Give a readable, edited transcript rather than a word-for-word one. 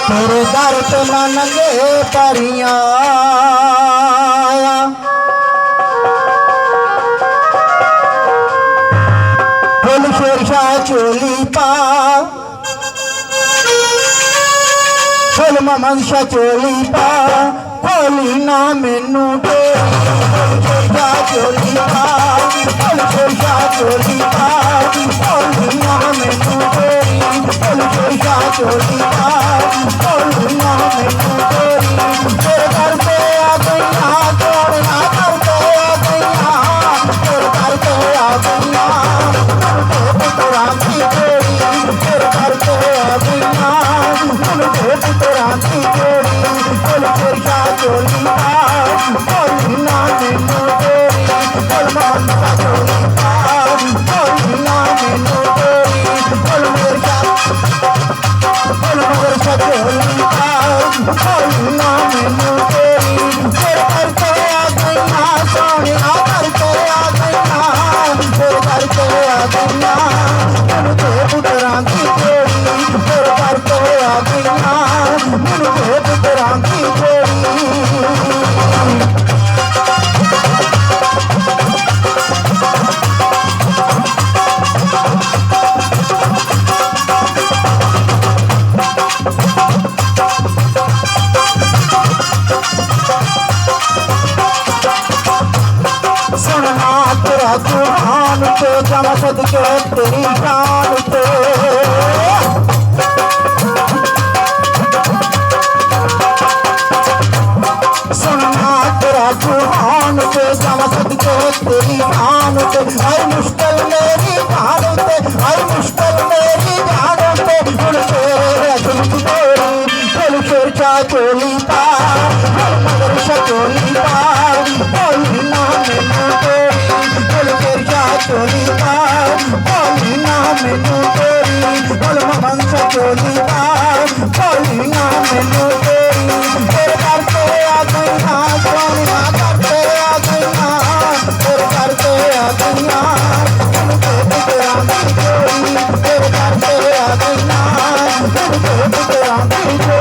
तेरे दर पे मैं नंगे पैरियां आया बोल शेरशाह चोली पा बोल मोहम्मद शाह चोली पा खोली ना मैनू तेरी बोल शेरशाह चोली पा बोल शेरशाह चोली पा खोली ना मैनू तेरी बोल शेरशाह चोली पा खोली ना मैनू तेरी तेरे घर पे आ गईया तोड़ना करके आ गईया तेरे घर पे आ गईया पुत्रा की तेरी तेरे घर पे आ गईया पुत्रा की तेरी बोल शेरशाह चोली पा खोली ना मैनू तेरी बोल मोहम्मद शाह चोली पा खोली ना मैनू तेरी बोल शेरशाह बोल मगर शाह चोली पा खोली ना मैनू तेरी तेरे घर पे आ गईया सोनिया घर पे आ गईया तेरे घर पे आ गईया मुझे पुत्रा की तेरी तेरे घर पे आ गईया मुझे पुत्रा की तेरी सुनना तेरा कुरान पे जमा सदके तेरी शान पे सुनना तेरा कुरान पे जमा सदके तेरी शान पे हर मुश्किल मेरी जान पे हर मुश्किल मेरी जान पे बोल तेरे दिल की तेरी बोल शेरशाह चोली पा मगर शाह चोली पा बोली ना मैनू तेरी बोल शेरशाह चोली पा बोली ना मैनू तेरी बोल मोहम्मद शाह चोली पा बोली ना मैनू तेरी तेरे घर पे आ गईया सोनिया घर पे आ गईया तेरे घर पे आ गईया मुझे पुत्रा की तेरी तेरे घर पे आ गईया मुझे पुत्रा की